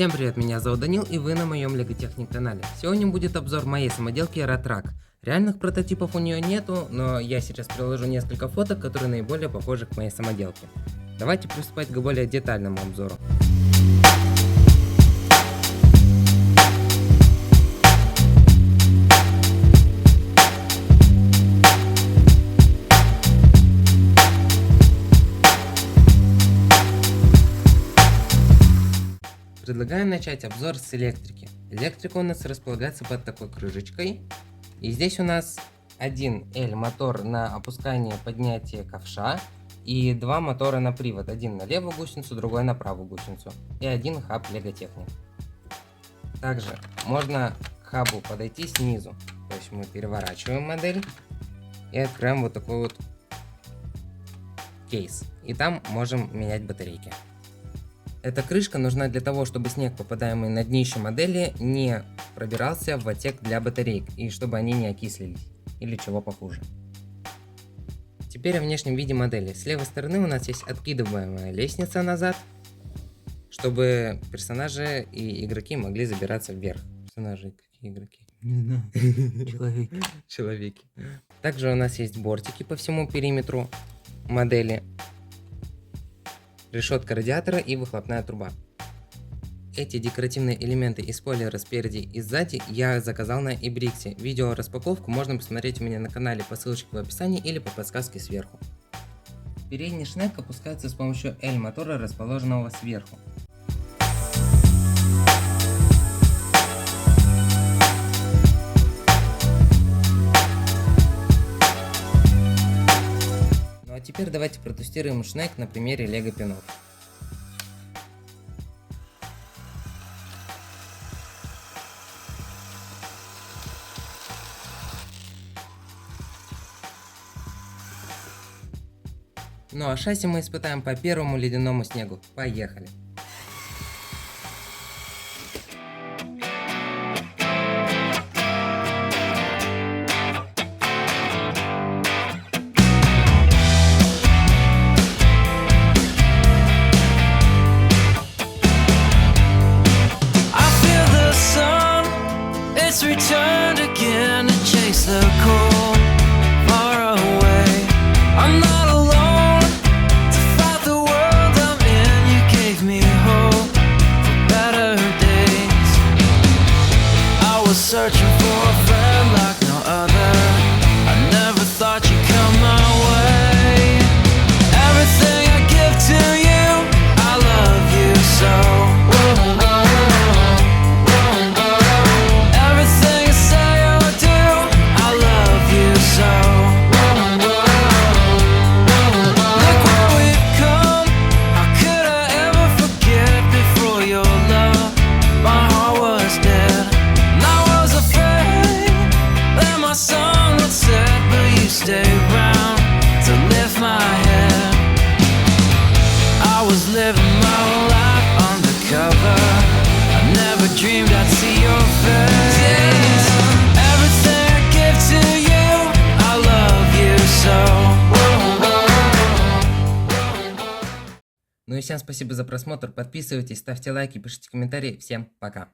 Всем привет, меня зовут Данил, и вы на моем LEGO Technic канале. Сегодня будет обзор моей самоделки Ratrack. Реальных прототипов у нее нету, но я сейчас приложу несколько фоток, которые наиболее похожи к моей самоделке. Давайте приступать к более детальному обзору. Предлагаю начать обзор с электрики. Электрика у нас располагается под такой крышечкой. И здесь у нас 1L мотор на опускание, поднятие ковша. И 2 мотора на привод. Один на левую гусеницу, другой на правую гусеницу. И один хаб LEGO Technic. Также можно к хабу подойти снизу. То есть мы переворачиваем модель и открываем вот такой вот кейс. И там можем менять батарейки. Эта крышка нужна для того, чтобы снег, попадаемый на днище модели, не пробирался в отсек для батареек и чтобы они не окислились или чего похуже. Теперь о внешнем виде модели. С левой стороны у нас есть откидываемая лестница назад, чтобы персонажи и игроки могли забираться вверх. Персонажи, какие игроки? Не знаю. Человеки. Также у нас есть бортики по всему периметру модели. Решетка радиатора и выхлопная труба. Эти декоративные элементы из спойлера спереди и сзади я заказал на Ibrex. Видео распаковку можно посмотреть у меня на канале по ссылочке в описании или по подсказке сверху. Передний шнек опускается с помощью L-мотора, расположенного сверху. А теперь давайте протестируем шнек на примере LEGO пинов. Ну а шасси мы испытаем по первому ледяному снегу. Поехали! It's returned again to chase the cold far away. I'm not alone to fight the world I'm in. You gave me hope for better days. I was searching for a friend like no other. I never thought you'd come my way. Everything I give to you, I love you so. Living my life undercover. I never dreamed I'd see your face. Everything I give to you, I love you so. Ну и всем спасибо за просмотр. Подписывайтесь, ставьте лайки, пишите комментарии. Всем пока.